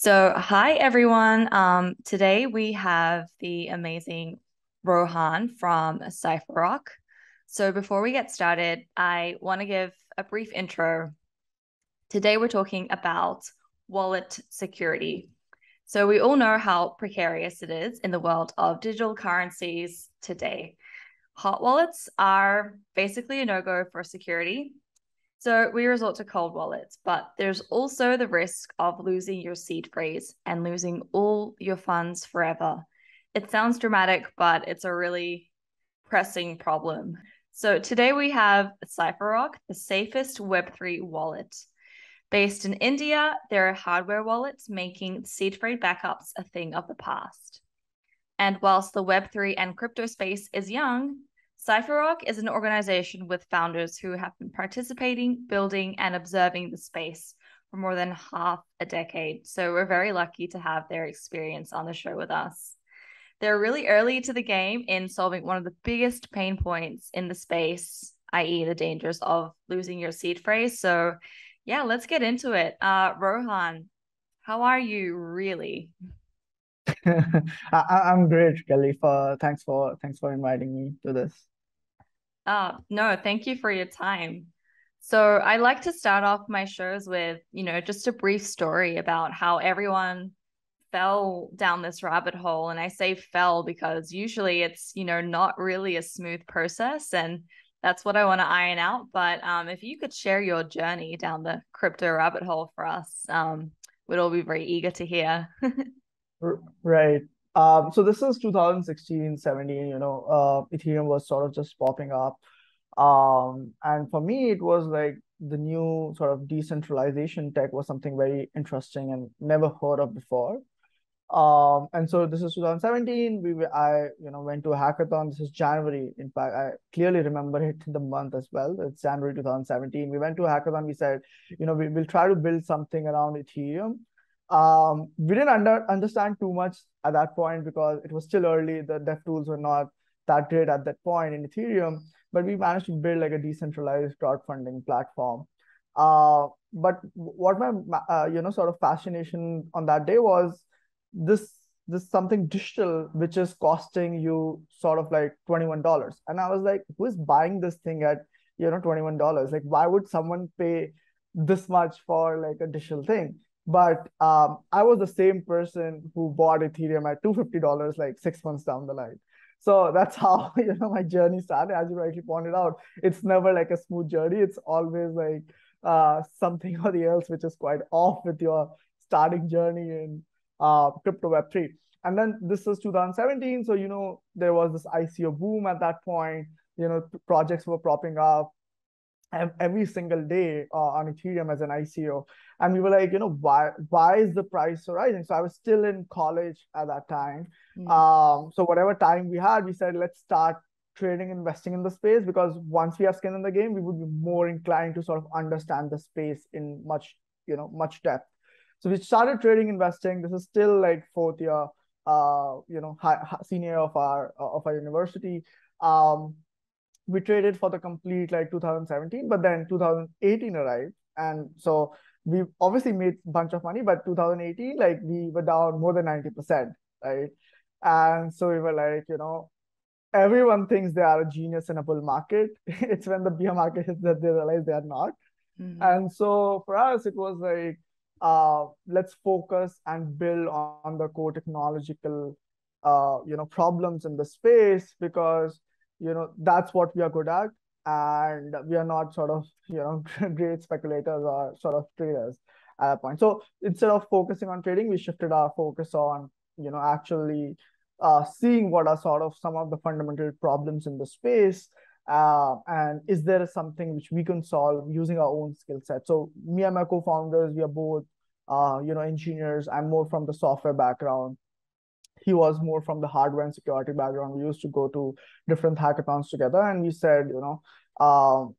Hi everyone. Today we have the amazing Rohan from Cypherock. So, before we get started, I want to give a brief intro. Today, we're talking about wallet security. So, we all know how precarious it is in the world of digital currencies today. Hot wallets are basically a no-go for security. So we resort to cold wallets, but there's also the risk of losing your seed phrase and losing all your funds forever. It sounds dramatic, but it's a really pressing problem. So today we have Cypherock, the safest Web3 wallet. Based in India, there are hardware wallets making seed phrase backups a thing of the past. And whilst the Web3 and crypto space is young, Cypherock is an organization with founders who have been participating, building, and observing the space for more than half a decade. So we're very lucky to have their experience on the show with us. They're really early to the game in solving one of the biggest pain points in the space, i.e., the dangers of losing your seed phrase. So, yeah, let's get into it. Rohan, how are you really? I'm great, Kelly. Thanks for inviting me to this. No, thank you for your time. So I like to start off my shows with, just a brief story about how everyone fell down this rabbit hole. And I say fell because usually it's, not really a smooth process. And that's what I want to iron out. But if you could share your journey down the crypto rabbit hole for us, we'd all be very eager to hear. Right. So this is 2016, 17, Ethereum was sort of just popping up. And for me, it was like the new sort of decentralization tech was something very interesting and never heard of before. And so this is 2017. I went to a hackathon. This is January. In fact, I clearly remember it the month as well. It's January 2017. We went to a hackathon. We said, we'll try to build something around Ethereum. We didn't understand too much at that point because it was still early. The dev tools were not that great at that point in Ethereum, but we managed to build like a decentralized crowdfunding platform. But what my sort of fascination on that day was this this something digital which is costing you sort of like $21. And I was like, who is buying this thing at $21? Like, why would someone pay this much for like a digital thing? But I was the same person who bought Ethereum at $250 like 6 months down the line. So that's how my journey started. As you rightly pointed out, it's never like a smooth journey. It's always like something or the else which is quite off with your starting journey in crypto Web3. And then this is 2017. So, there was this ICO boom at that point. Projects were propping up every single day on Ethereum as an ICO. And we were like, why is the price so rising? So I was still in college at that time. Mm. So whatever time we had, we said, let's start trading, investing in the space, because once we have skin in the game, we would be more inclined to sort of understand the space in much depth. So we started trading, investing. This is still like fourth year, senior of our university. We traded for the complete like 2017, but then 2018 arrived, and so we obviously made a bunch of money. But 2018, like, we were down more than 90%, right? And so we were like, everyone thinks they are a genius in a bull market. It's when the bear market hits that they realize they are not. Mhm. And so for us, it was like, let's focus and build on the core technological, problems in the space, because, that's what we are good at. And we are not sort of, great speculators or sort of traders at that point. So instead of focusing on trading, we shifted our focus on, actually seeing what are sort of some of the fundamental problems in the space, and is there something which we can solve using our own skill set. So me and my co-founders, we are both engineers. I'm more from the software background. He was more from the hardware and security background. We used to go to different hackathons together, and we said,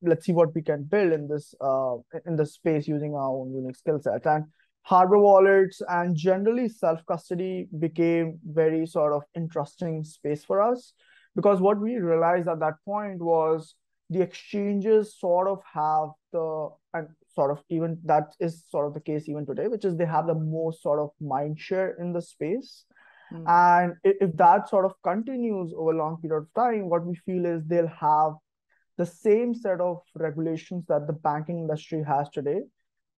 let's see what we can build in this space using our own unique skill set. And hardware wallets and generally self custody became very sort of interesting space for us, because what we realized at that point was the exchanges sort of have the and sort of even that is sort of the case even today, which is they have the most sort of mind share in the space. And if that sort of continues over a long period of time, what we feel is they'll have the same set of regulations that the banking industry has today.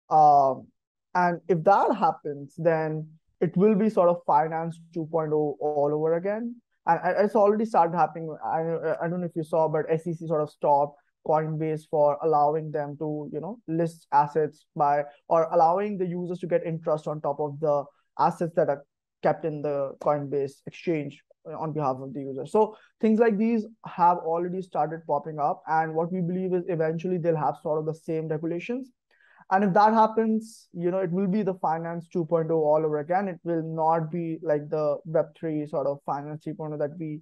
Um, and if that happens, then it will be sort of finance 2.0 all over again. And it's already started happening. I don't know if you saw, but SEC sort of stopped Coinbase for allowing them to, list assets by or allowing the users to get interest on top of the assets that are kept in the Coinbase exchange on behalf of the user. So things like these have already started popping up. And what we believe is eventually they'll have sort of the same regulations. And if that happens, it will be the finance 2.0 all over again. It will not be like the Web3 sort of finance 3.0 that we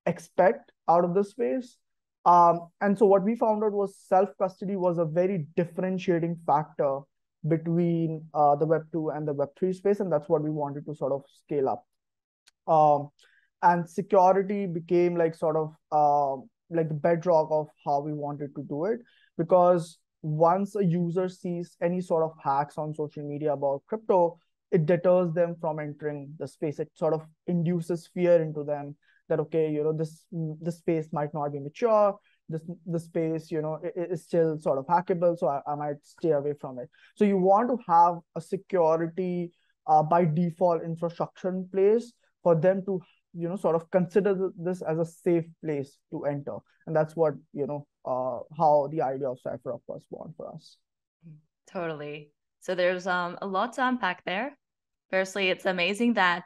expect out of the space. And so what we found out was self-custody was a very differentiating factor between the Web2 and the Web3 space. And that's what we wanted to sort of scale up. And security became like sort of like the bedrock of how we wanted to do it, because once a user sees any sort of hacks on social media about crypto, it deters them from entering the space. It sort of induces fear into them that, okay, this space might not be mature. The space, is still sort of hackable, so I might stay away from it. So you want to have a security by default infrastructure in place for them to sort of consider this as a safe place to enter. And that's what how the idea of Cypherock was born for us. Totally. So there's a lot to unpack there. Firstly, it's amazing that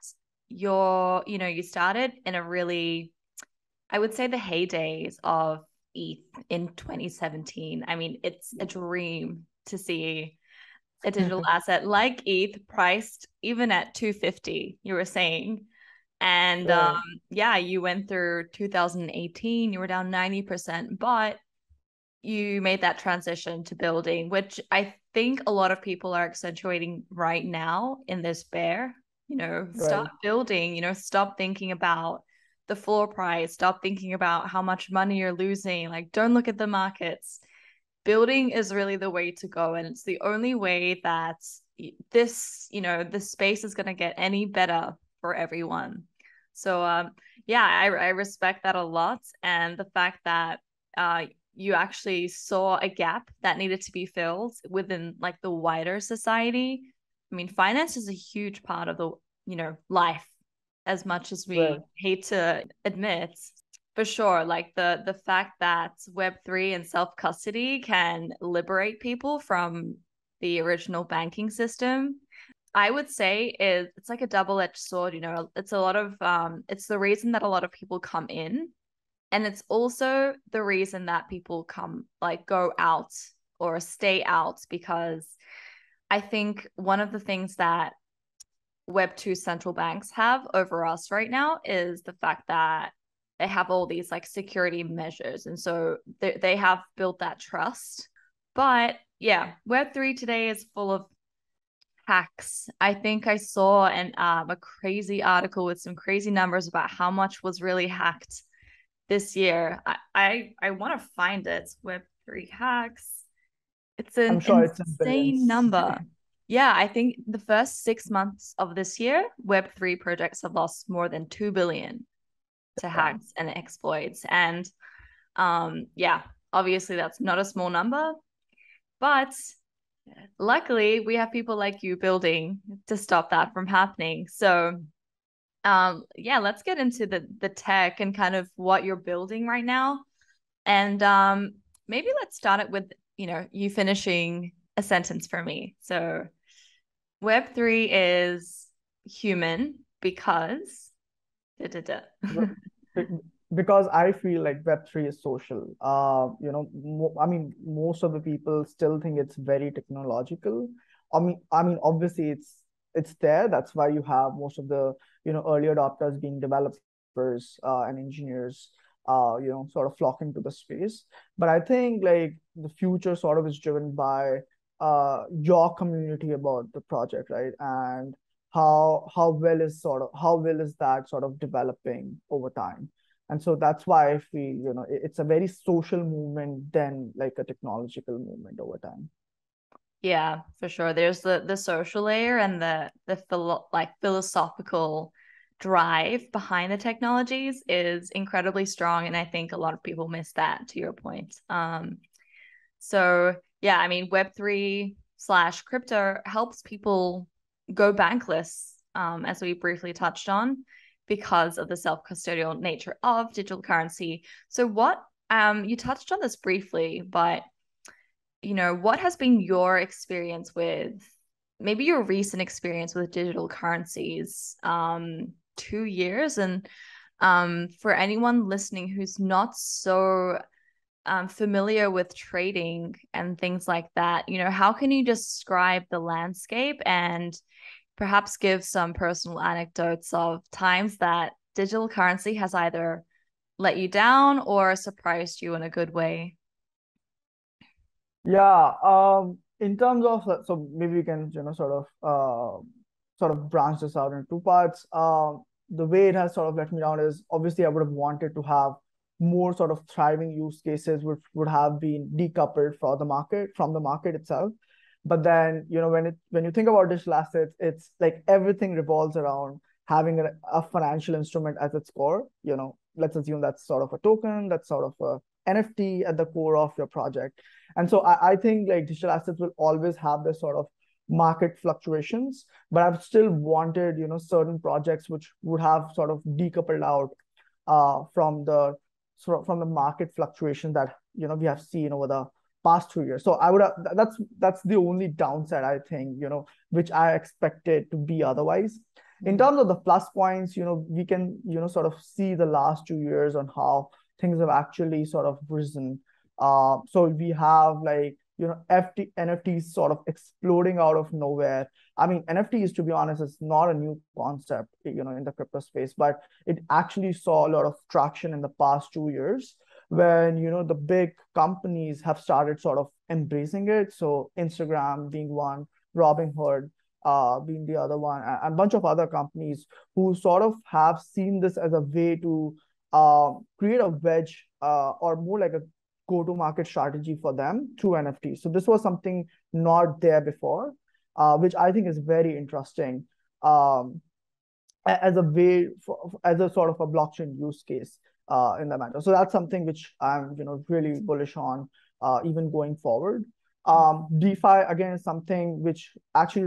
you started in a really, I would say, the heydays of ETH in 2017. I mean, it's a dream to see a digital asset like ETH priced even at 250, you were saying. And Right. you went through 2018, you were down 90%, but you made that transition to building, which I think a lot of people are accentuating right now in this bear. Start Right. building, stop thinking about the floor price, stop thinking about how much money you're losing. Like, don't look at the markets. Building is really the way to go. And it's the only way that this space is going to get any better for everyone. So, I respect that a lot. And the fact that you actually saw a gap that needed to be filled within like the wider society. I mean, finance is a huge part of the, life, as much as we Right. hate to admit. For sure, like the fact that Web3 and self-custody can liberate people from the original banking system, I would say it's like a double-edged sword. It's a lot of it's the reason that a lot of people come in, and it's also the reason that people go out or stay out, because I think one of the things that Web2 central banks have over us right now is the fact that they have all these like security measures. And so they have built that trust. But yeah, Web3 today is full of hacks. I think I saw a crazy article with some crazy numbers about how much was really hacked this year. I want to find it. Web3 hacks. It's I'm an sure it's in insane billions. number. Yeah, I think the first 6 months of this year, Web3 projects have lost more than 2 billion to Wow. hacks and exploits. And obviously that's not a small number, but luckily we have people like you building to stop that from happening. So let's get into the tech and kind of what you're building right now. And maybe let's start it with, you finishing a sentence for me. So Web3 is human because da, da, da. Be- because I feel like Web3 is social. I mean, most of the people still think it's very technological. I mean, obviously it's there. That's why you have most of the early adopters being developers and engineers, sort of flocking to the space. But I think like the future sort of is driven by your community about the project, right? And how well is that sort of developing over time. And so that's why I feel it's a very social movement than like a technological movement over time. Yeah, for sure. There's the social layer and the philosophical drive behind the technologies is incredibly strong, and I think a lot of people miss that, to your point. So yeah, I mean, Web3/crypto helps people go bankless, as we briefly touched on, because of the self-custodial nature of digital currency. So what you touched on this briefly, but what has been your experience with maybe your recent experience with digital currencies, 2 years? And for anyone listening who's not so familiar with trading and things like that, how can you describe the landscape and perhaps give some personal anecdotes of times that digital currency has either let you down or surprised you in a good way? Yeah, in terms of so maybe we can sort of branch this out in two parts. The way it has sort of let me down is obviously I would have wanted to have more sort of thriving use cases which would have been decoupled from the market itself. But then when you think about digital assets, it's like everything revolves around having a financial instrument as its core. Let's assume that's sort of a token, that's sort of a NFT at the core of your project. And so I think like digital assets will always have this sort of market fluctuations, but I've still wanted, certain projects which would have sort of decoupled out from the market fluctuation that we have seen over the past 2 years. So I would have, that's the only downside I think, which I expected to be otherwise. In terms of the plus points, we can, sort of see the last 2 years on how things have actually sort of risen. So we have like, NFTs sort of exploding out of nowhere. I mean, NFTs, to be honest, is not a new concept, in the crypto space, but it actually saw a lot of traction in the past 2 years when, the big companies have started sort of embracing it. So Instagram being one, Robinhood being the other one, and a bunch of other companies who sort of have seen this as a way to create a wedge or more like a go-to-market strategy for them through NFTs. So this was something not there before, which I think is very interesting as a way as a sort of a blockchain use case in the matter. So that's something which I'm really bullish on even going forward. DeFi again is something which actually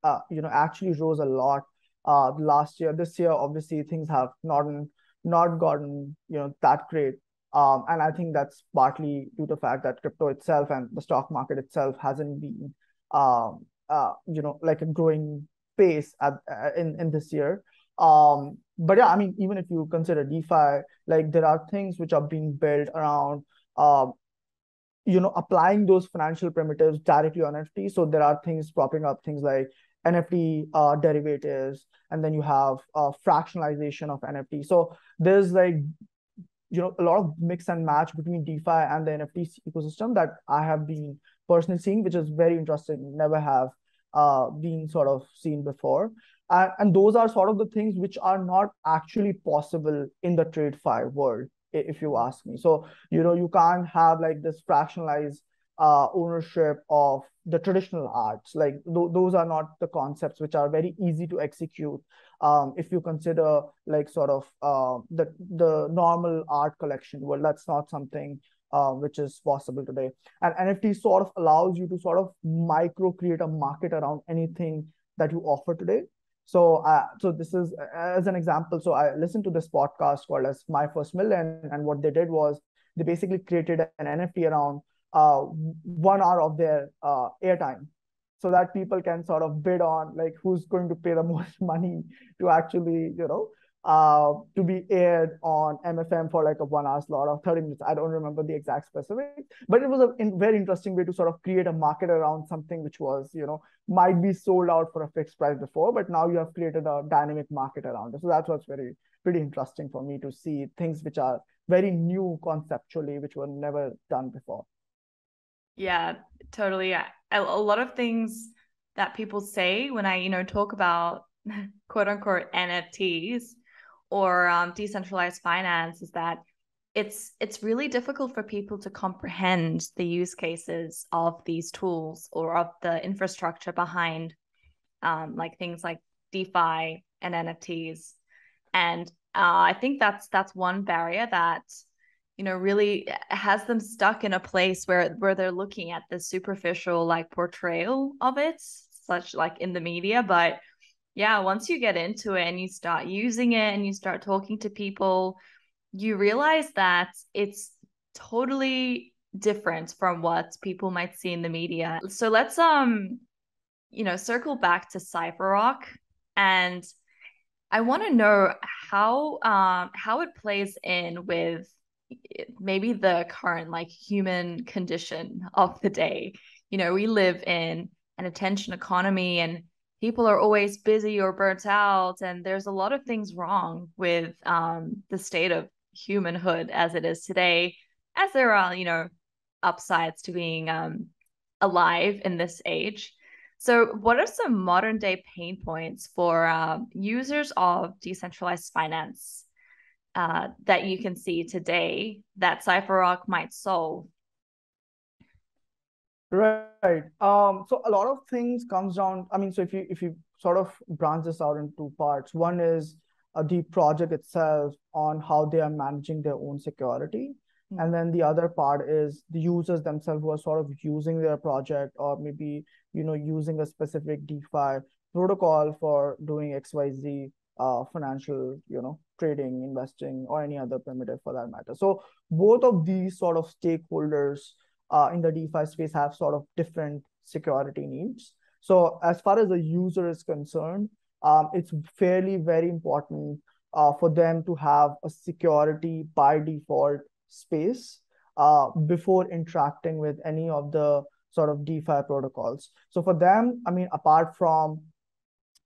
actually rose a lot last year. This year, obviously, things have not gotten that great. And I think that's partly due to the fact that crypto itself and the stock market itself hasn't been like a growing pace in this year. But yeah, I mean, even if you consider DeFi, like there are things which are being built around applying those financial primitives directly on NFT. So there are things popping up, things like NFT derivatives, and then you have fractionalization of NFT. So there's like a lot of mix and match between DeFi and the NFT ecosystem that I have been personally seeing, which is very interesting. Never have been sort of seen before. And those are sort of the things which are not actually possible in the TradeFi world, if you ask me. So, you can't have like this fractionalized ownership of the traditional arts. Like those are not the concepts which are very easy to execute if you consider like sort of the normal art collection. Well, that's not something which is possible today. And NFT sort of allows you to sort of micro create a market around anything that you offer today. So this is as an example. So I listened to this podcast called as My First Million, and what they did was they basically created an NFT around 1 hour of their airtime, so that people can sort of bid on like who's going to pay the most money to actually to be aired on MFM for like a 1 hour slot of 30 minutes. I don't remember the exact specific, but it was a very interesting way to sort of create a market around something which was, might be sold out for a fixed price before, but now you have created a dynamic market around it. So that's what's pretty interesting for me to see things which are very new conceptually, which were never done before. Yeah, totally. A lot of things that people say when I, talk about quote unquote NFTs or decentralized finance is that it's really difficult for people to comprehend the use cases of these tools or of the infrastructure behind like things like DeFi and NFTs. And I think that's one barrier that really has them stuck in a place where they're looking at the superficial like portrayal of it, such like in the media. But yeah, once you get into it and you start using it and you start talking to people, you realize that it's totally different from what people might see in the media. So let's circle back to Cypherock, and I want to know how it plays in with maybe the current like human condition of the day. We live in an attention economy, and people are always busy or burnt out, and there's a lot of things wrong with the state of humanhood as it is today, as there are upsides to being alive in this age. So, what are some modern day pain points for users of decentralized finance that you can see today that Cypherock might solve? Right. So a lot of things comes down. I mean, so if you sort of branch this out in two parts, one is the project itself on how they are managing their own security. And then the other part is the users themselves who are sort of using their project or maybe, using a specific DeFi protocol for doing XYZ financial, trading, investing, or any other primitive for that matter. So both of these sort of stakeholders in the DeFi space have sort of different security needs. So as far as the user is concerned, it's fairly very important for them to have a security by default space before interacting with any of the sort of DeFi protocols. So for them, I mean, apart from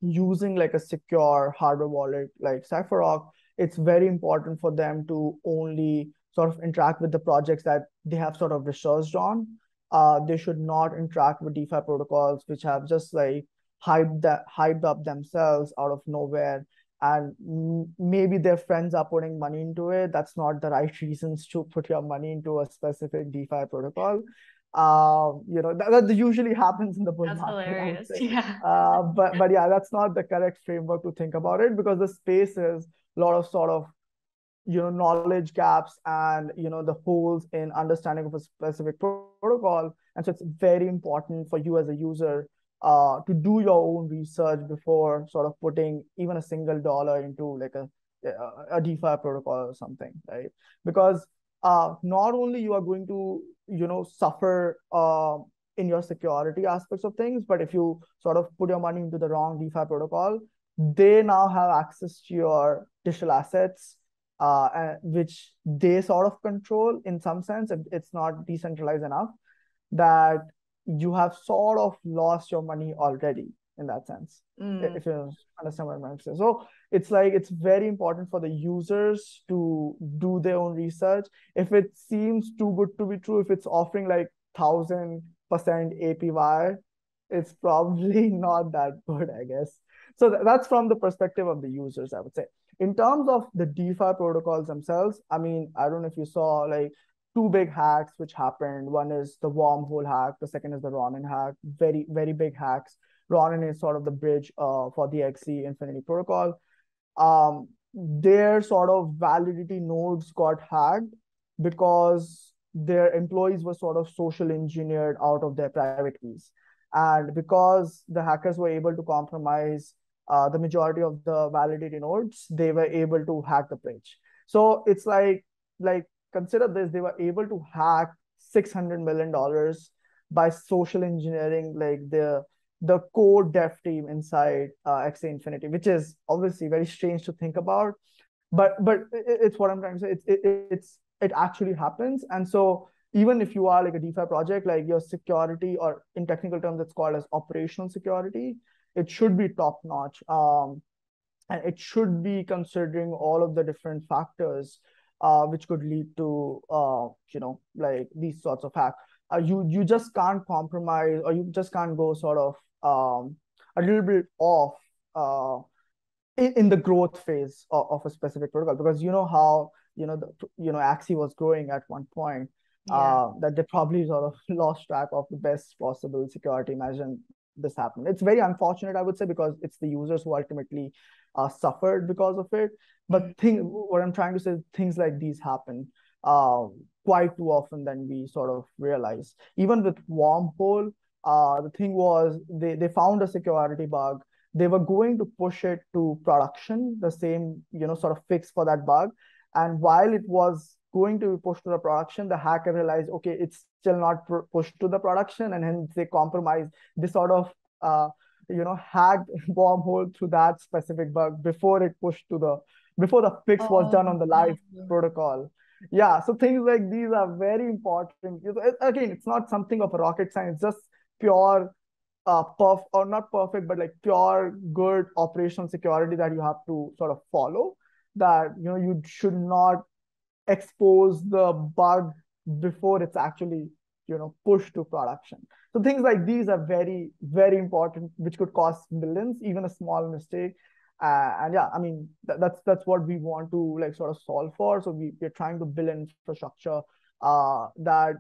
using like a secure hardware wallet like Cypherock, it's very important for them to only sort of interact with the projects that they have sort of researched on. They should not interact with DeFi protocols which have just like hyped up themselves out of nowhere, and maybe their friends are putting money into it. That's not the right reasons to put your money into a specific DeFi protocol. That usually happens in the bull That's market, I would hilarious. say. Yeah. But yeah, that's not the correct framework to think about it, because the space is a lot of sort of knowledge gaps and the holes in understanding of a specific protocol. And so it's very important for you as a user to do your own research before sort of putting even a single dollar into like a DeFi protocol or something, right? Because not only you are going to suffer in your security aspects of things, but if you sort of put your money into the wrong DeFi protocol, they now have access to your digital assets, which they sort of control in some sense. It's not decentralized enough that you have sort of lost your money already in that sense, if you understand what I'm trying to say. So it's like it's very important for the users to do their own research. If it seems too good to be true, if it's offering like 1,000% APY, it's probably not that good, I guess. So that's from the perspective of the users, I would say. In terms of the DeFi protocols themselves, I mean, I don't know if you saw like two big hacks which happened. One is the wormhole hack. The second is the Ronin hack. Very, very big hacks. Ronin is sort of the bridge for the XC Infinity protocol. Their sort of validity nodes got hacked because their employees were sort of social engineered out of their private keys. And because the hackers were able to compromise the majority of the validity nodes, they were able to hack the bridge. So it's like consider this: they were able to hack $600 million by social engineering like the core dev team inside XA Infinity, which is obviously very strange to think about, but it's what I'm trying to say. It actually happens. And so even if you are like a DeFi project, like your security, or in technical terms, it's called as operational security, it should be top notch. And it should be considering all of the different factors which could lead to like these sorts of hacks. You just can't compromise, or you just can't go sort of a little bit off in the growth phase of a specific protocol, because you know how Axie was growing at one point, that they probably sort of lost track of the best possible security measure. This happened. It's very unfortunate, I would say, because it's the users who ultimately suffered because of it. But what I'm trying to say is things like these happen quite too often than we sort of realize. Even with Wormhole, the thing was they found a security bug. They were going to push it to production, the same sort of fix for that bug. And while it was going to be pushed to the production, the hacker realized, okay, it's still not pushed to the production, and hence they compromised. They sort of hacked Wormhole through that specific bug before the fix was done on the live protocol. Yeah, so things like these are very important. Again, it's not something of a rocket science, just pure or not perfect, but like pure good operational security that you have to sort of follow. That you should not expose the bug before it's actually pushed to production. So things like these are very, very important, which could cost millions, even a small mistake. And yeah, I mean that's what we want to like sort of solve for. So we're trying to build an infrastructure that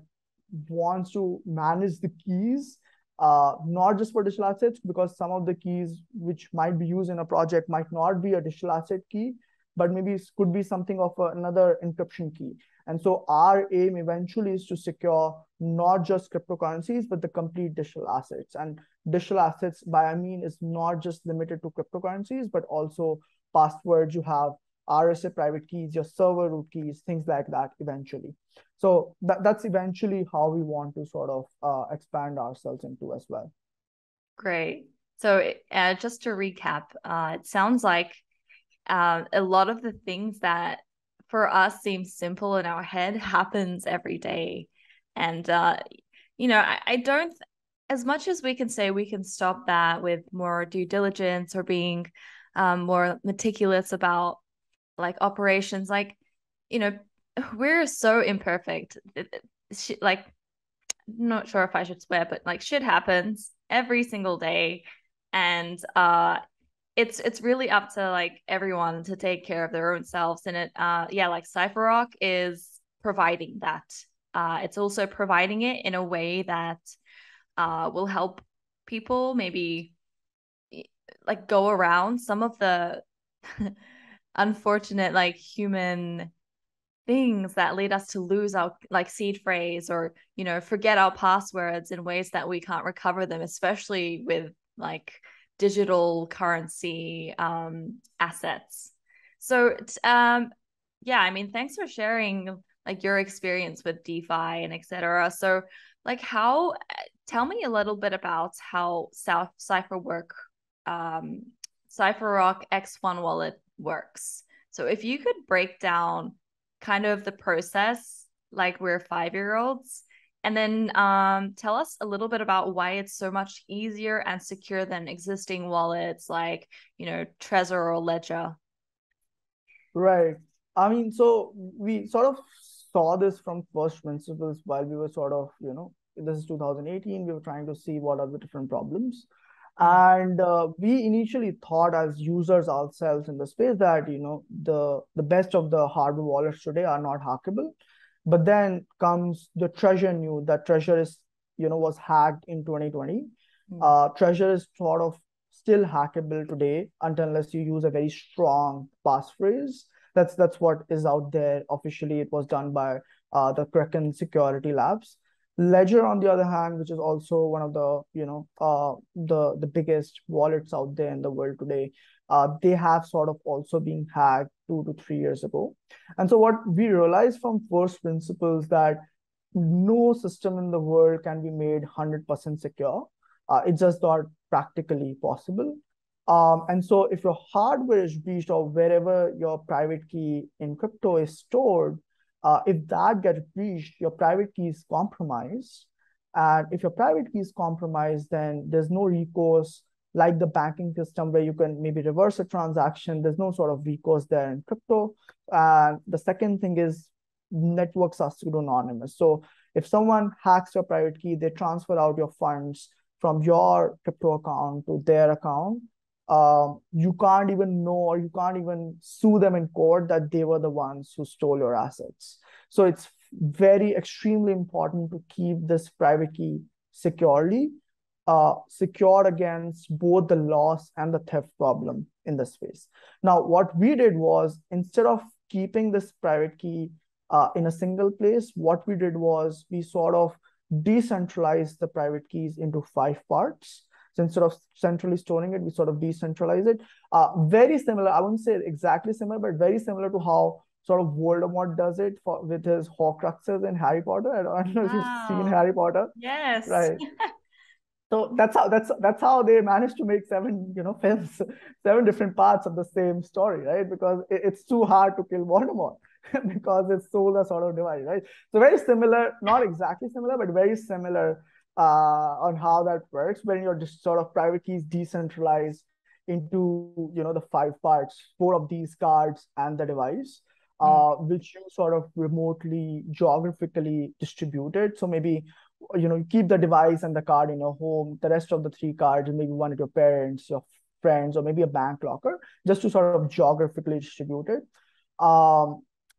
wants to manage the keys, not just for digital assets, because some of the keys which might be used in a project might not be a digital asset key, but maybe it could be something of another encryption key. And so our aim eventually is to secure not just cryptocurrencies, but the complete digital assets. And digital assets, by I mean, is not just limited to cryptocurrencies, but also passwords. You have RSA private keys, your server root keys, things like that eventually. So that's eventually how we want to sort of expand ourselves into as well. Great. So just to recap, it sounds like a lot of the things that for us seem simple in our head happens every day. And, I don't, as much as we can say we can stop that with more due diligence or being more meticulous about like operations, like, we're so imperfect. Like, not sure if I should swear, but like shit happens every single day. And it's really up to like everyone to take care of their own selves. And like Cypherock is providing that. It's also providing it in a way that will help people maybe like go around some of the unfortunate like human things that lead us to lose our like seed phrase or forget our passwords in ways that we can't recover them, especially with like digital currency assets. So yeah, I mean, thanks for sharing like your experience with DeFi and etc. So like tell me a little bit about how Cypherock X1 wallet works. So if you could break down kind of the process like we're 5-year-olds, and then tell us a little bit about why it's so much easier and secure than existing wallets like, Trezor or Ledger. Right. I mean, so we sort of saw this from first principles while we were sort of, this is 2018, we were trying to see what are the different problems. And we initially thought as users ourselves in the space that, the best of the hardware wallets today are not hackable. But then comes the Trezor news that Trezor is, was hacked in 2020. Trezor is sort of still hackable today unless you use a very strong passphrase. That's what is out there officially. It was done by the Kraken Security Labs. Ledger, on the other hand, which is also one of the the biggest wallets out there in the world today, they have sort of also been hacked 2 to 3 years ago. And so what we realized from first principles that no system in the world can be made 100% secure. It's just not practically possible. And so if your hardware is breached or wherever your private key in crypto is stored, if that gets breached, your private key is compromised. And if your private key is compromised, then there's no recourse like the banking system where you can maybe reverse a transaction. There's no sort of recourse there in crypto. And the second thing is networks are pseudo-anonymous. So if someone hacks your private key, they transfer out your funds from your crypto account to their account. you can't even know, or you can't even sue them in court that they were the ones who stole your assets. So it's very extremely important to keep this private key securely, secured against both the loss and the theft problem in the space. Now, what we did was, instead of keeping this private key in a single place, what we did was we sort of decentralized the private keys into 5 parts. So instead of centrally storing it, we sort of decentralize it. Very similar, I wouldn't say exactly similar, but very similar to how sort of Voldemort does it with his Horcruxes in Harry Potter. I don't know if you've seen Wow. Harry Potter. Yes. Right. So that's how they managed to make 7 films, 7 different parts of the same story, right? Because it's too hard to kill Voldemort because it's soul a sort of device, right? So very similar, not exactly similar, but very similar on how that works when you're just sort of private keys decentralized into the 5 parts, 4 of these cards and the device, which you sort of remotely geographically distributed. So maybe you keep the device and the card in your home, the rest of the 3 cards, maybe one at your parents, your friends, or maybe a bank locker, just to sort of geographically distribute it.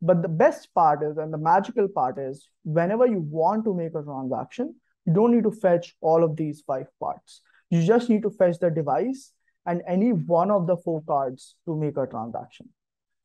But the best part is, and the magical part is, whenever you want to make a transaction, you don't need to fetch all of these 5 parts. You just need to fetch the device and any one of the 4 cards to make a transaction.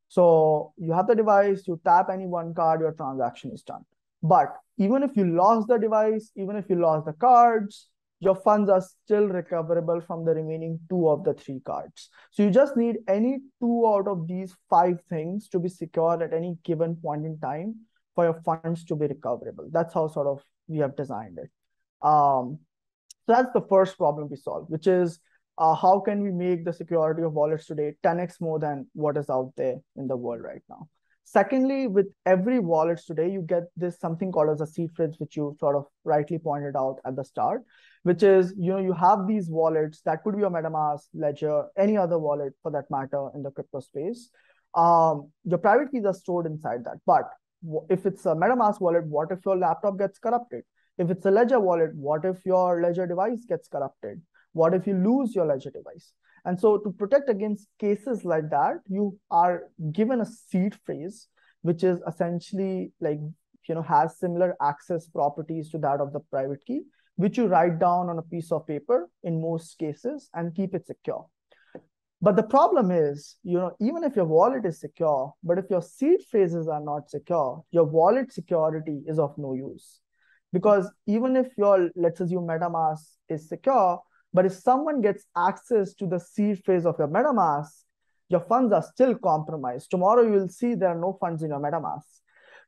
So you have the device, you tap any one card, your transaction is done. But even if you lost the device, even if you lost the cards, your funds are still recoverable from the remaining 2 of the 3 cards. So you just need any 2 out of these 5 things to be secured at any given point in time for your funds to be recoverable. That's how sort of we have designed it. So that's the first problem we solve, which is how can we make the security of wallets today 10x more than what is out there in the world right now. Secondly, with every wallet today, you get this something called as a seed phrase, which you sort of rightly pointed out at the start, which is, you have these wallets that could be a MetaMask, Ledger, any other wallet for that matter in the crypto space. Your private keys are stored inside that. But if it's a MetaMask wallet, what if your laptop gets corrupted? If it's a Ledger wallet, what if your Ledger device gets corrupted? What if you lose your Ledger device? And so to protect against cases like that, you are given a seed phrase, which is essentially like, has similar access properties to that of the private key, which you write down on a piece of paper in most cases and keep it secure. But the problem is, even if your wallet is secure, but if your seed phrases are not secure, your wallet security is of no use. Because even if your, let's assume MetaMask is secure, but if someone gets access to the seed phrase of your MetaMask, your funds are still compromised. Tomorrow you will see there are no funds in your MetaMask.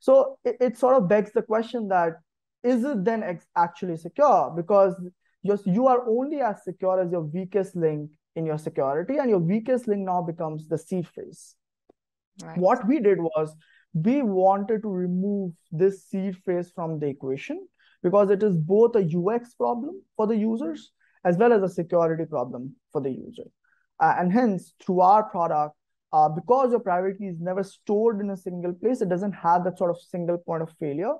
So it sort of begs the question that, is it then actually secure? Because you are only as secure as your weakest link in your security, and your weakest link now becomes the seed phrase. Right. What we did was, we wanted to remove this seed phrase from the equation because it is both a UX problem for the users as well as a security problem for the user. And hence, through our product, because your private key is never stored in a single place, it doesn't have that sort of single point of failure.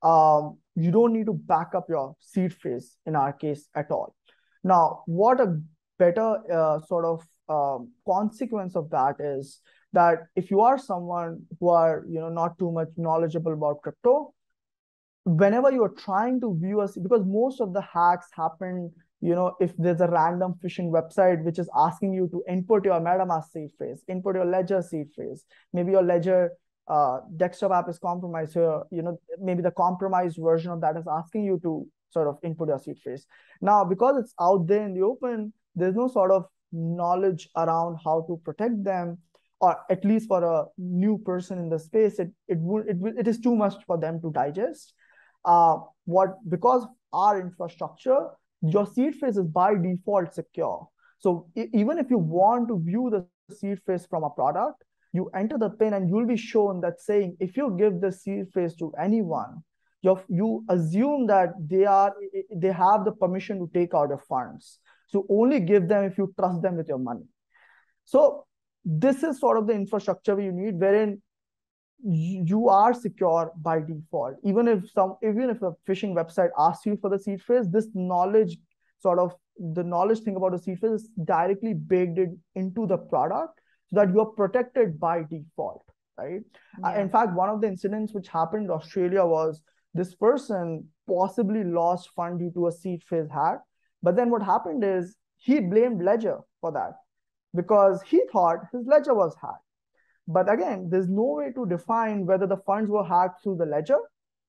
You don't need to back up your seed phrase in our case at all. Now, what a better sort of consequence of that is that if you are someone who are not too much knowledgeable about crypto, whenever you're trying to view us, because most of the hacks happen, if there's a random phishing website which is asking you to input your MetaMask seed phrase, input your Ledger seed phrase, maybe your Ledger desktop app is compromised, so maybe the compromised version of that is asking you to sort of input your seed phrase. Now, because it's out there in the open, there's no sort of knowledge around how to protect them, or at least for a new person in the space, it is too much for them to digest. Because our infrastructure, your seed phrase is by default secure. So even if you want to view the seed phrase from a product, you enter the PIN and you'll be shown that saying, if you give the seed phrase to anyone, you assume that they have the permission to take out your funds. So only give them if you trust them with your money. So this is sort of the infrastructure you need, wherein you are secure by default. Even if a phishing website asks you for the seed phrase, this knowledge sort of the knowledge thing about the seed phrase is directly baked into the product so that you are protected by default, right? Yeah. In fact, one of the incidents which happened in Australia was this person possibly lost fund due to a seed phrase hack. But then what happened is he blamed Ledger for that because he thought his ledger was hacked. But again, there's no way to define whether the funds were hacked through the ledger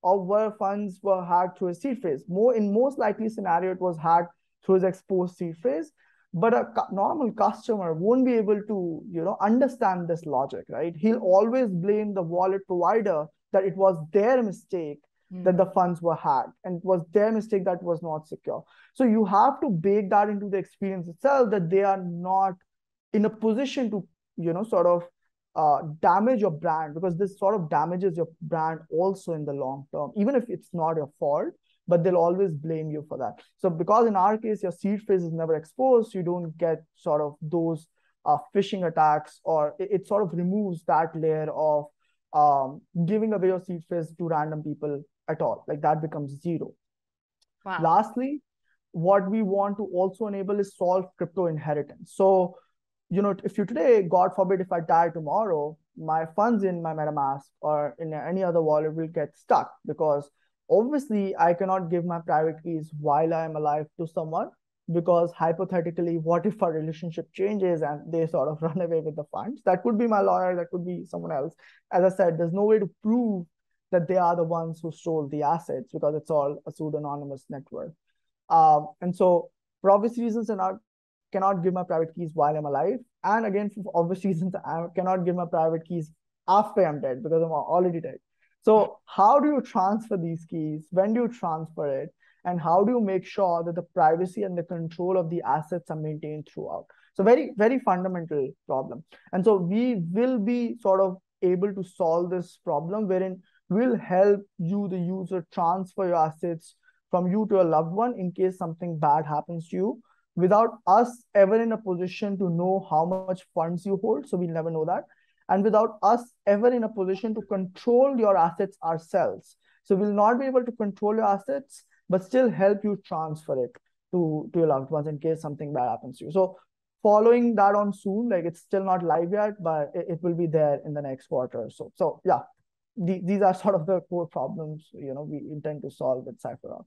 or whether funds were hacked through a seed phrase. In most likely scenario, it was hacked through his exposed seed phrase. But a normal customer won't be able to, understand this logic, right? He'll always blame the wallet provider that it was their mistake that the funds were hacked and it was their mistake that was not secure. So you have to bake that into the experience itself that they are not in a position to, sort of damage your brand, because this sort of damages your brand also in the long term, even if it's not your fault, but they'll always blame you for that. So because in our case, your seed phrase is never exposed, you don't get sort of those phishing attacks, or it sort of removes that layer of giving away your seed phrase to random people at all. Like that becomes zero. Wow. Lastly, what we want to also enable is solve crypto inheritance. So, if you today, God forbid, if I die tomorrow, my funds in my MetaMask or in any other wallet will get stuck because obviously I cannot give my private keys while I am alive to someone, because hypothetically, what if our relationship changes and they sort of run away with the funds? That could be my lawyer, that could be someone else. As I said, there's no way to prove that they are the ones who stole the assets because it's all a pseudonymous network. And so for obvious reasons, and I cannot give my private keys while I'm alive. And again, for obvious reasons, I cannot give my private keys after I'm dead because I'm already dead. So how do you transfer these keys? When do you transfer it? And how do you make sure that the privacy and the control of the assets are maintained throughout? So very, very fundamental problem. And so we will be sort of able to solve this problem wherein we'll help you, the user, transfer your assets from you to a loved one in case something bad happens to you, without us ever in a position to know how much funds you hold. So we'll never know that. And without us ever in a position to control your assets ourselves. So we'll not be able to control your assets, but still help you transfer it to your loved ones in case something bad happens to you. So following that on soon, like it's still not live yet, but it will be there in the next quarter or so. So yeah, these are sort of the core problems, we intend to solve with Cypherock.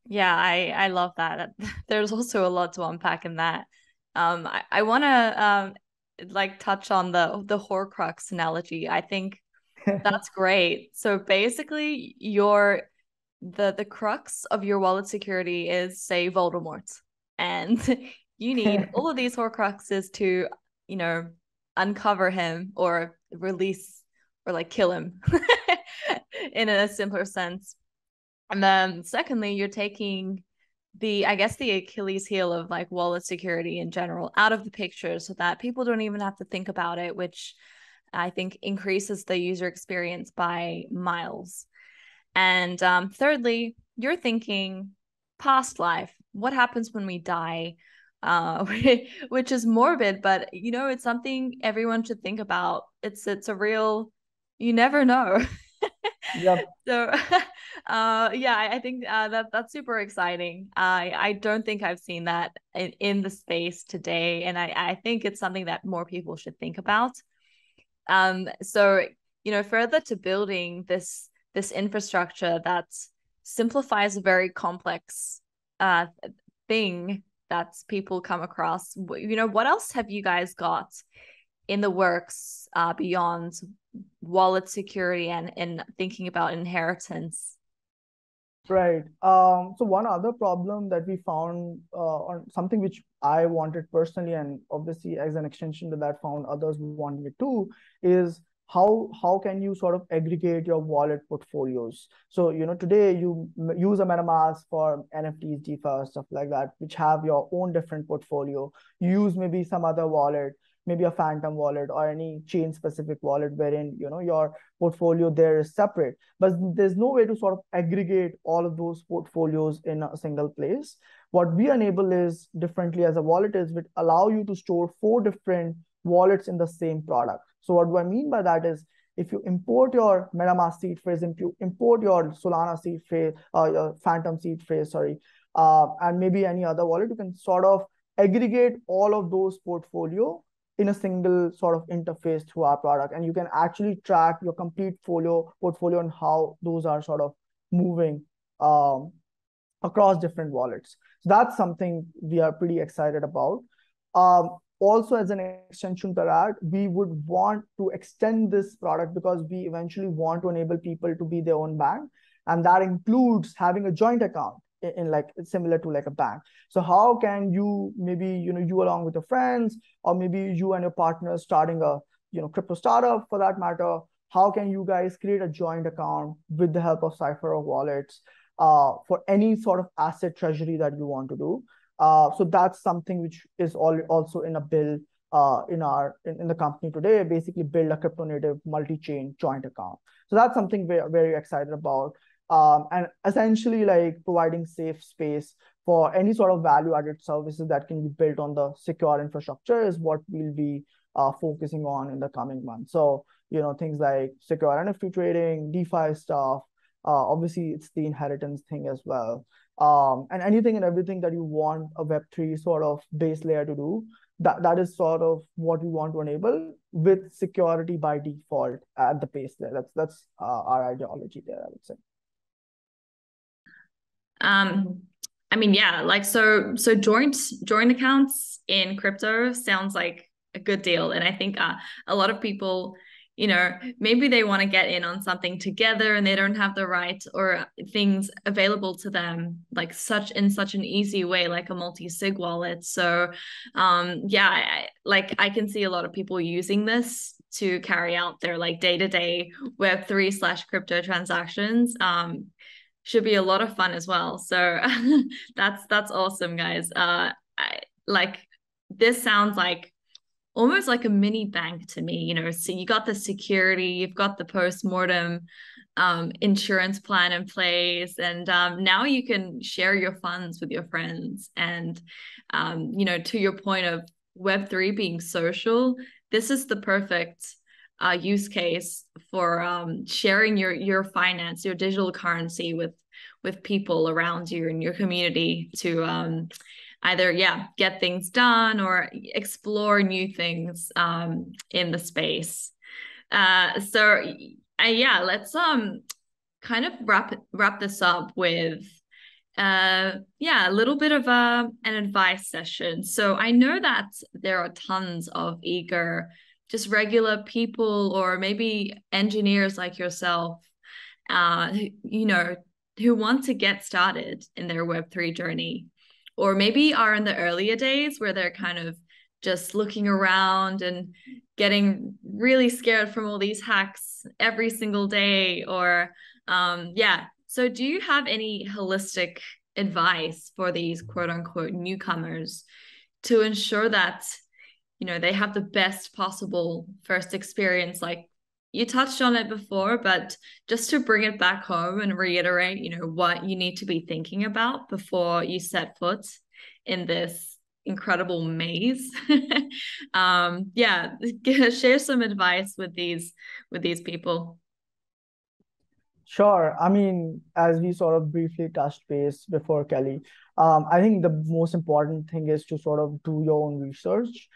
Yeah, I love that. There's also a lot to unpack in that. I want to like touch on the Horcrux analogy. I think that's great. So basically, the crux of your wallet security is, say, Voldemort, and you need all of these Horcruxes to, uncover him or release or like kill him in a simpler sense. And then secondly, you're taking I guess the Achilles heel of like wallet security in general out of the picture so that people don't even have to think about it, which I think increases the user experience by miles. And thirdly, you're thinking past life. What happens when we die? Which is morbid, but it's something everyone should think about. It's a real, you never know. Yep. So yeah, I think that's super exciting. I don't think I've seen that in the space today, and I think it's something that more people should think about. So further to building this infrastructure that simplifies a very complex thing that people come across, what else have you guys got in the works beyond wallet security and thinking about inheritance? Right. So one other problem that we found, or something which I wanted personally, and obviously as an extension to that, found others wanting it too, is how can you sort of aggregate your wallet portfolios? So today you use a MetaMask for NFTs, DeFi, stuff like that, which have your own different portfolio. You use maybe some other wallet, maybe a phantom wallet or any chain specific wallet wherein your portfolio there is separate, but there's no way to sort of aggregate all of those portfolios in a single place. What we enable is differently as a wallet is which allow you to store 4 different wallets in the same product. So what do I mean by that is, if you import your MetaMask seed phrase, if you import your Solana seed phrase, your Phantom seed phrase, sorry, and maybe any other wallet, you can sort of aggregate all of those portfolio in a single sort of interface through our product, and you can actually track your complete portfolio and how those are sort of moving um, across different wallets. So that's something we are pretty excited about. Also, as an extension to that, we would want to extend this product because we eventually want to enable people to be their own bank, and that includes having a joint account in like similar to like a bank. So how can you maybe you along with your friends, or maybe you and your partner starting a crypto startup for that matter, how can you guys create a joint account with the help of Cypherock wallets for any sort of asset treasury that you want to do? So that's something which is also in a bill in the company today. Basically, build a crypto native multi-chain joint account. So that's something we're very excited about, and essentially like providing safe space for any sort of value-added services that can be built on the secure infrastructure is what we'll be focusing on in the coming months. So things like secure NFT trading, DeFi stuff. Obviously, it's the inheritance thing as well. And anything and everything that you want a Web3 sort of base layer to do, that is sort of what we want to enable with security by default at the base layer. That's our ideology there, I would say. I mean, yeah, like so joint accounts in crypto sounds like a good deal. And I think a lot of people, maybe they want to get in on something together and they don't have the right or things available to them like in such an easy way, like a multi-sig wallet. So yeah, I can see a lot of people using this to carry out their like day-to-day Web3/crypto transactions. Should be a lot of fun as well. So that's awesome, guys. This sounds like almost like a mini bank to me, so you got the security, you've got the post-mortem insurance plan in place, and now you can share your funds with your friends. And to your point of Web3 being social, this is the perfect use case for sharing your finance, your digital currency with people around you in your community to either get things done or explore new things in the space. So let's kind of wrap this up with a little bit of an advice session. So I know that there are tons of eager, just regular people or maybe engineers like yourself, who want to get started in their Web3 journey, or maybe are in the earlier days where they're kind of just looking around and getting really scared from all these hacks every single day. Or so do you have any holistic advice for these quote unquote newcomers to ensure that they have the best possible first experience? Like you touched on it before, but just to bring it back home and reiterate, what you need to be thinking about before you set foot in this incredible maze. Share some advice with these people. Sure. I mean, as we sort of briefly touched base before, Kelly, I think the most important thing is to sort of do your own research.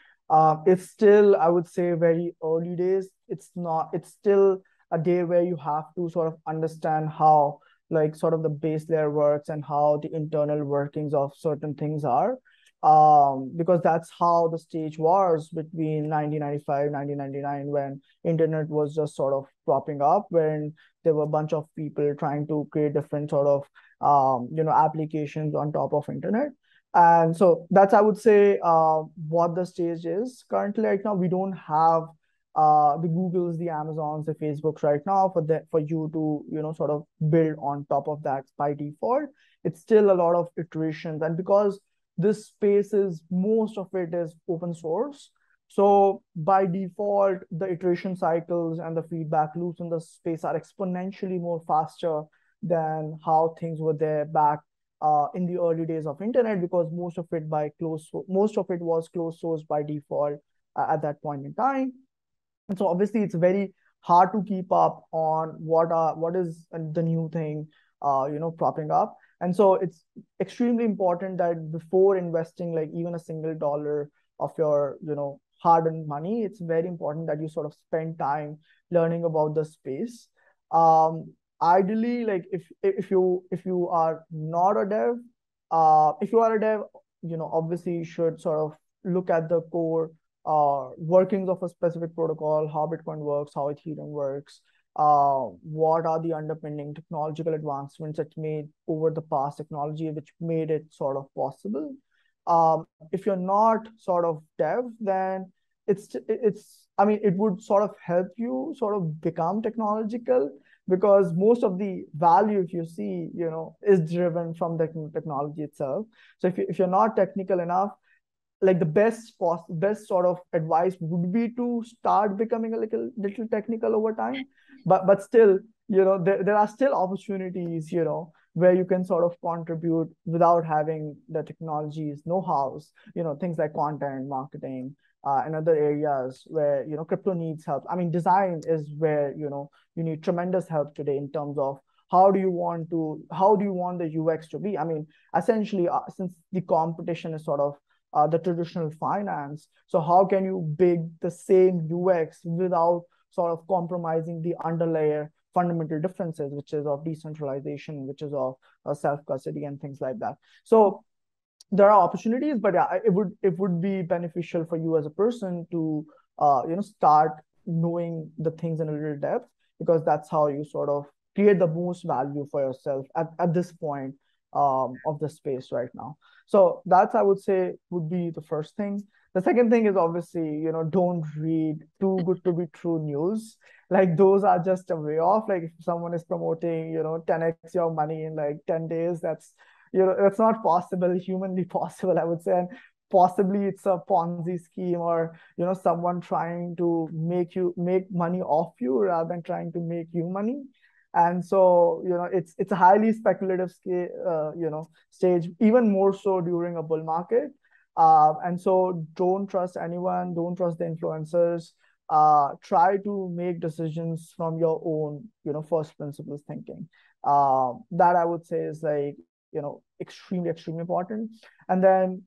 It's still, I would say, very early days. It's still a day where you have to sort of understand how like sort of the base layer works and how the internal workings of certain things are. Because that's how the stage was between 1995, 1999, when internet was just sort of propping up, when there were a bunch of people trying to create different sort of applications on top of internet. And so that's, I would say, what the stage is currently. Right now we don't have the Googles, the Amazons, the Facebooks right now for you to sort of build on top of that by default. It's still a lot of iterations, and because this space is, most of it is open source, so by default the iteration cycles and the feedback loops in the space are exponentially more faster than how things were there back in the early days of internet, because most of it was closed source by default at that point in time. And so obviously it's very hard to keep up on what is the new thing propping up. And so it's extremely important that before investing like even a single dollar of your, hard-earned money, it's very important that you sort of spend time learning about the space. Ideally, like if you are not a dev, if you are a dev, obviously you should sort of look at the core workings of a specific protocol, how Bitcoin works, how Ethereum works, what are the underpinning technological advancements that made over the past technology, which made it sort of possible. If you're not sort of dev, then I mean, it would sort of help you sort of become technological, because most of the value, if you see, is driven from the technology itself. So if you're not technical enough, like the best sort of advice would be to start becoming a little technical over time, but still, there are still opportunities, where you can sort of contribute without having the technologies know-hows, things like content marketing, and other areas where crypto needs help. I mean, design is where you need tremendous help today in terms of how do you want the UX to be. I mean, essentially, since the competition is sort of the traditional finance. So how can you build the same UX without sort of compromising the underlayer fundamental differences, which is of decentralization, which is of self-custody and things like that. So there are opportunities, but yeah, it would be beneficial for you as a person to start knowing the things in a little depth, because that's how you sort of create the most value for yourself at this point of the space right now. So that's, I would say, would be the first thing. The second thing is obviously, don't read too good to be true news. Like those are just a way off. Like if someone is promoting, 10x your money in like 10 days, that's not possible, humanly possible, I would say. And possibly it's a Ponzi scheme, or, someone trying to make money off you rather than trying to make you money. And so, it's a highly speculative stage, even more so during a bull market. And so don't trust anyone, don't trust the influencers. Try to make decisions from your own, first principles thinking. That I would say is like, extremely, extremely important. And then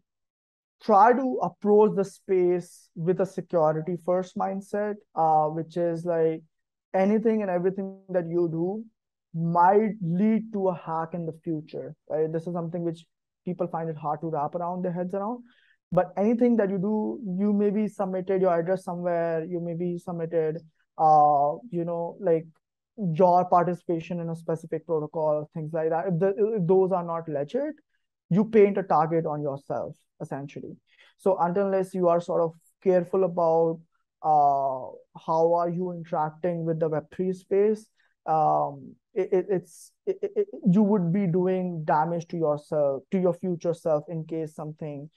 try to approach the space with a security first mindset, which is like anything and everything that you do might lead to a hack in the future, right? This is something which people find it hard to wrap around their heads around. But anything that you do, you may be submitted your address somewhere, you may be submitted, like your participation in a specific protocol, things like that. If those are not legit, you paint a target on yourself, essentially. So unless you are sort of careful about how are you interacting with the Web3 space, you would be doing damage to yourself, to your future self, in case something,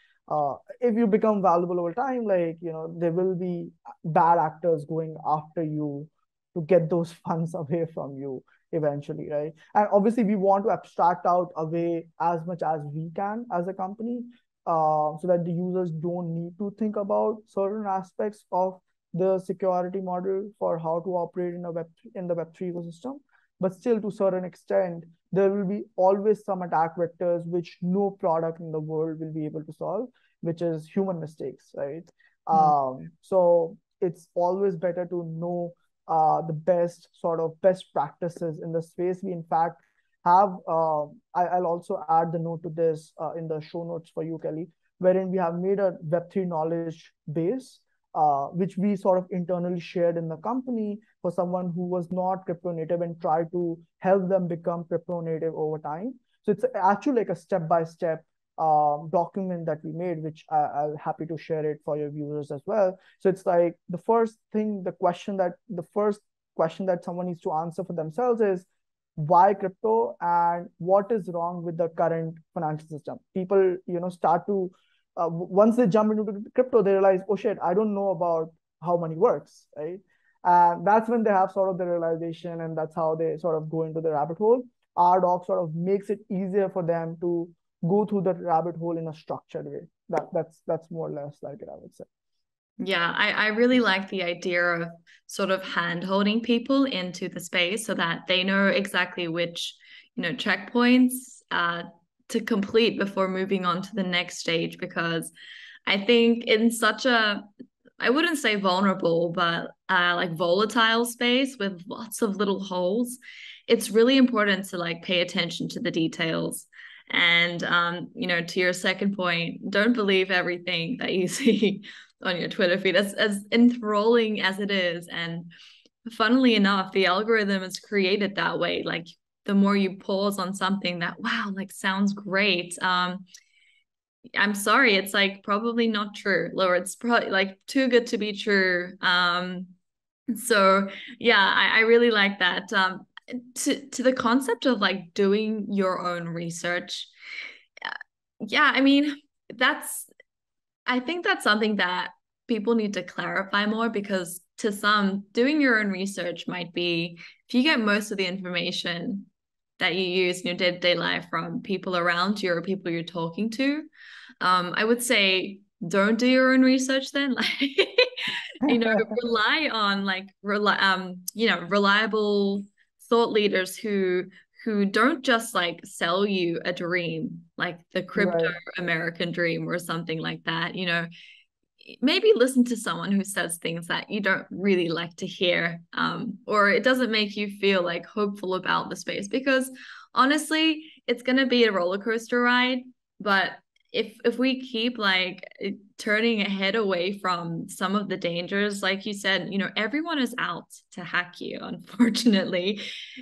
if you become valuable over time, like, there will be bad actors going after you to get those funds away from you eventually, right? And obviously we want to abstract out away as much as we can as a company, so that the users don't need to think about certain aspects of the security model for how to operate in the Web3 ecosystem. But still, to a certain extent, there will be always some attack vectors which no product in the world will be able to solve, which is human mistakes, right? So it's always better to know the best practices in the space. We in fact have, I'll also add the note to this in the show notes for you, Kelly, wherein we have made a Web3 knowledge base, which we sort of internally shared in the company for someone who was not crypto native, and try to help them become crypto native over time. So it's actually like a step-by-step document that we made, which I'll happy to share it for your viewers as well. So it's like the first question that someone needs to answer for themselves is, why crypto, and what is wrong with the current financial system? People, start to once they jump into crypto, they realize, oh shit, I don't know about how money works, right? And that's when they have sort of the realization, and that's how they sort of go into the rabbit hole. Our doc sort of makes it easier for them to go through the rabbit hole in a structured way. That's more or less like it, I would say. Yeah, I really like the idea of sort of hand holding people into the space so that they know exactly which checkpoints to complete before moving on to the next stage, because I think in such a, I wouldn't say vulnerable, but like volatile space with lots of little holes, it's really important to like pay attention to the details. And to your second point, don't believe everything that you see on your Twitter feed, as enthralling as it is. And funnily enough, the algorithm is created that way. Like the more you pause on something that, wow, like sounds great. I'm sorry, it's like probably not true, or it's probably like too good to be true. So yeah, I really like that. To the concept of like doing your own research. Yeah, I mean, that's I think that's something that people need to clarify more, because to some, doing your own research might be if you get most of the information that you use in your day-to-day life from people around you or people you're talking to. I would say don't do your own research then. Like, rely on reliable thought leaders who don't just like sell you a dream, like the crypto Right. American dream or something like that. Maybe listen to someone who says things that you don't really like to hear, or it doesn't make you feel like hopeful about the space, because honestly, it's going to be a roller coaster ride. But if we keep like turning a head away from some of the dangers, like you said, everyone is out to hack you, unfortunately.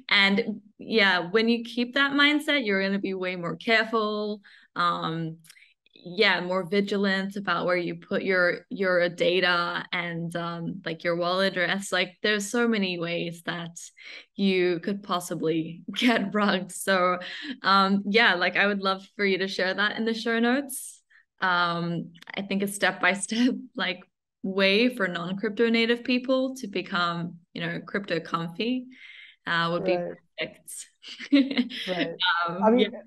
And yeah, when you keep that mindset, you're going to be way more careful. More vigilant about where you put your data and like your wallet address. Like there's so many ways that you could possibly get rugged. So like I would love for you to share that in the show notes. I think a step-by-step like way for non-crypto native people to become crypto comfy would be Right. perfect. Right.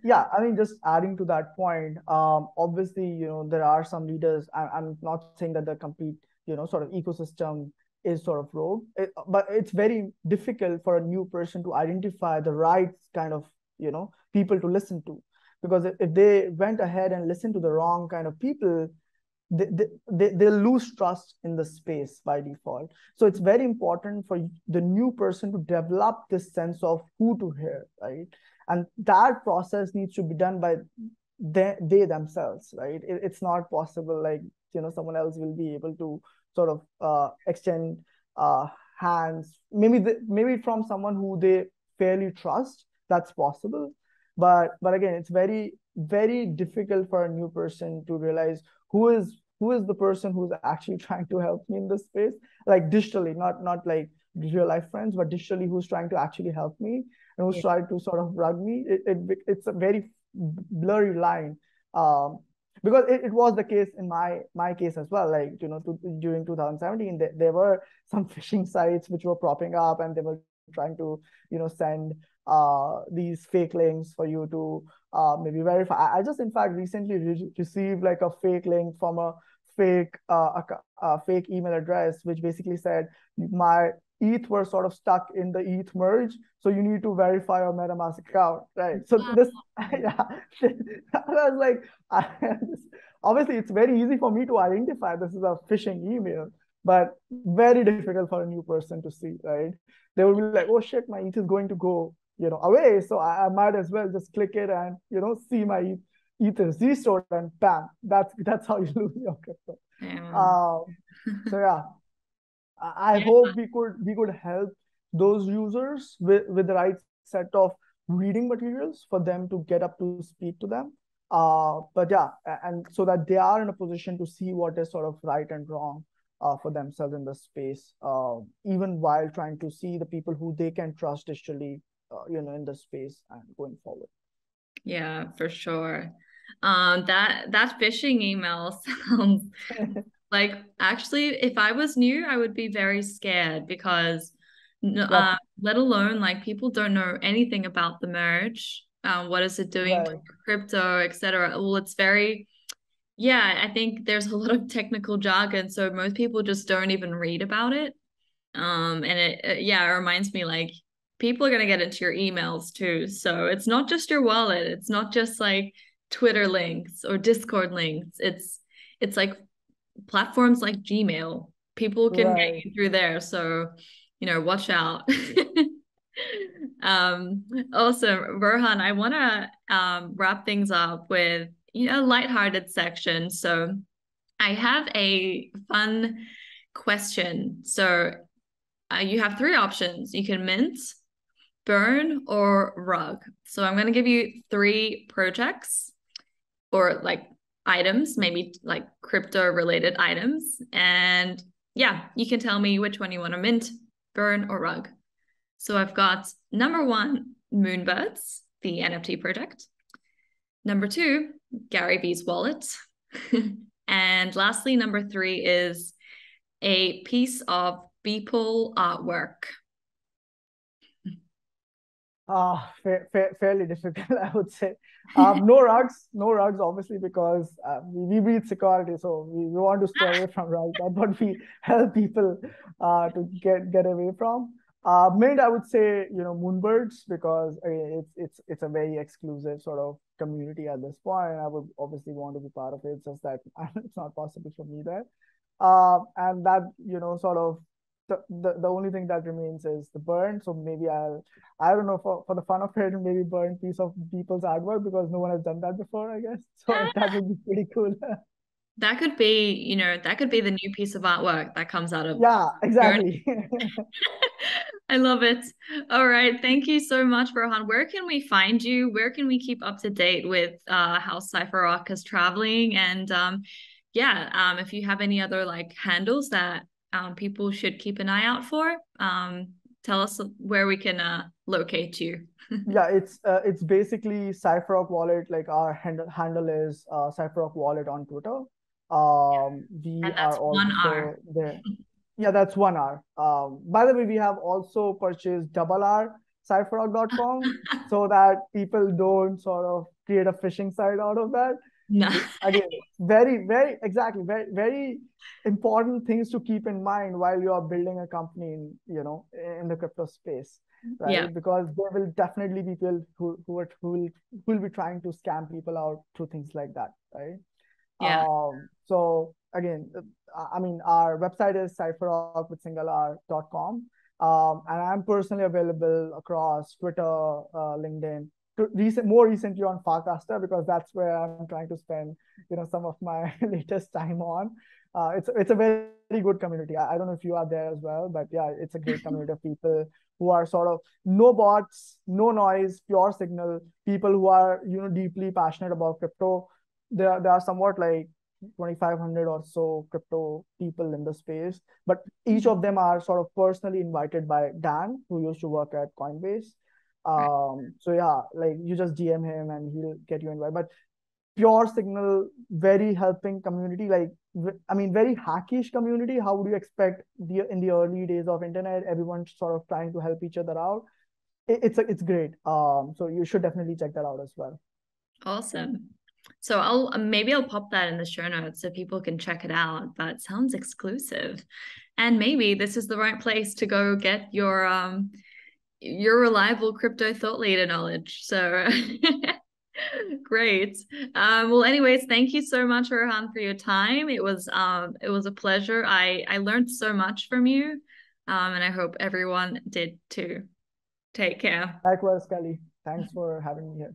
Yeah. I mean, just adding to that point, obviously, there are some leaders. I'm not saying that the complete, sort of ecosystem is sort of rogue, but it's very difficult for a new person to identify the right kind of, people to listen to. Because if they went ahead and listened to the wrong kind of people, they'll lose trust in the space by default. So it's very important for the new person to develop this sense of who to hear, right? And that process needs to be done by they themselves, right? It's not possible like, someone else will be able to sort of extend hands, maybe from someone who they fairly trust. That's possible. But again, it's very, very difficult for a new person to realize who is the person who's actually trying to help me in this space, like digitally, not like real life friends, but digitally, who's trying to actually help me and who's Yeah. trying to sort of rug me. It's a very blurry line. Because it was the case in my case as well. Like, during 2017, there were some phishing sites which were propping up, and they were trying to, send these fake links for you to maybe verify. I just, in fact, recently received like a fake link from a fake email address, which basically said my ETH were sort of stuck in the ETH merge, so you need to verify your MetaMask account, right? So this, yeah, I was like, obviously, it's very easy for me to identify this is a phishing email, but very difficult for a new person to see, right? They will be like, oh shit, my ETH is going to go, away, so I might as well just click it and see my ETH is restored, and bam, that's how you lose your crypto. Um, So yeah, I yeah. hope we could help those users with the right set of reading materials for them to get up to speed to them. But yeah, and so that they are in a position to see what is sort of right and wrong for themselves in the space, even while trying to see the people who they can trust digitally, in the space and going forward. Yeah, for sure. That phishing email sounds like, actually, if I was new, I would be very scared, because Yep. let alone like people don't know anything about the merge. What is it doing Right. for crypto, etc. Well, it's very, yeah, I think there's a lot of technical jargon, so most people just don't even read about it. And it reminds me like people are going to get into your emails too. So it's not just your wallet. It's not just like Twitter links or Discord links. It's like platforms like Gmail. People can get Right. you through there. So, watch out. Awesome. Rohan, I want to wrap things up with, lighthearted section. So I have a fun question. So you have three options. You can mint, burn, or rug. So I'm going to give you three projects or like items, maybe like crypto related items. And yeah, you can tell me which one you want to mint, burn, or rug. So I've got number one, Moonbirds, the NFT project. Number two, Gary Vee's wallet. And lastly, number three is a piece of Beeple artwork. Fairly difficult, I would say. No rugs, no rugs, obviously, because we breathe security, so we want to stay away from rugs. That's what we help people to get away from. Mint, I would say, moonbirds, because it's a very exclusive sort of community at this point. I would obviously want to be part of it. It's just that it's not possible for me there. And that, sort of the only thing that remains is the burn. So maybe I don't know, for the fun of it, maybe burn piece of people's artwork, because no one has done that before, I guess. So that would be pretty cool. That could be, that could be the new piece of artwork that comes out of Yeah, your. exactly. I love it. All right. Thank you so much, Rohan. Where can we find you? Where can we keep up to date with how Cypherock is traveling? And if you have any other like handles that people should keep an eye out for, tell us where we can locate you. Yeah, it's basically Cypherock Wallet. Like our handle is Cypherock Wallet on Twitter. We And are that's one also R. there. Yeah, that's 1 hour. By the way, we have also purchased double R cypherock.com, so that people don't sort of create a phishing site out of that. No. Again, very, very, exactly, very, very important things to keep in mind while you are building a company in the crypto space, Yeah. right? Because there will definitely be people who will be trying to scam people out through things like that, right? Yeah. So again, I mean, our website is cypherock with single r.com. And I'm personally available across Twitter, LinkedIn, more recently on Farcaster, because that's where I'm trying to spend, some of my latest time on. It's a very, very good community. I don't know if you are there as well, but yeah, it's a great community of people who are sort of no bots, no noise, pure signal, people who are, deeply passionate about crypto. There are somewhat like 2,500 or so crypto people in the space, but each of them are sort of personally invited by Dan, who used to work at Coinbase. So yeah, like you just DM him and he'll get you invited. But pure signal, very helping community, like I mean, very hackish community. How would you expect in the early days of internet, everyone sort of trying to help each other out? It's great. So you should definitely check that out as well. Awesome. So I'll pop that in the show notes so people can check it out. But sounds exclusive. And maybe this is the right place to go get your reliable crypto thought leader knowledge. So great. Well, anyways, thank you so much, Rohan, for your time. It was a pleasure. I learned so much from you. And I hope everyone did too. Take care. Likewise, Kelly. Thanks for having me here.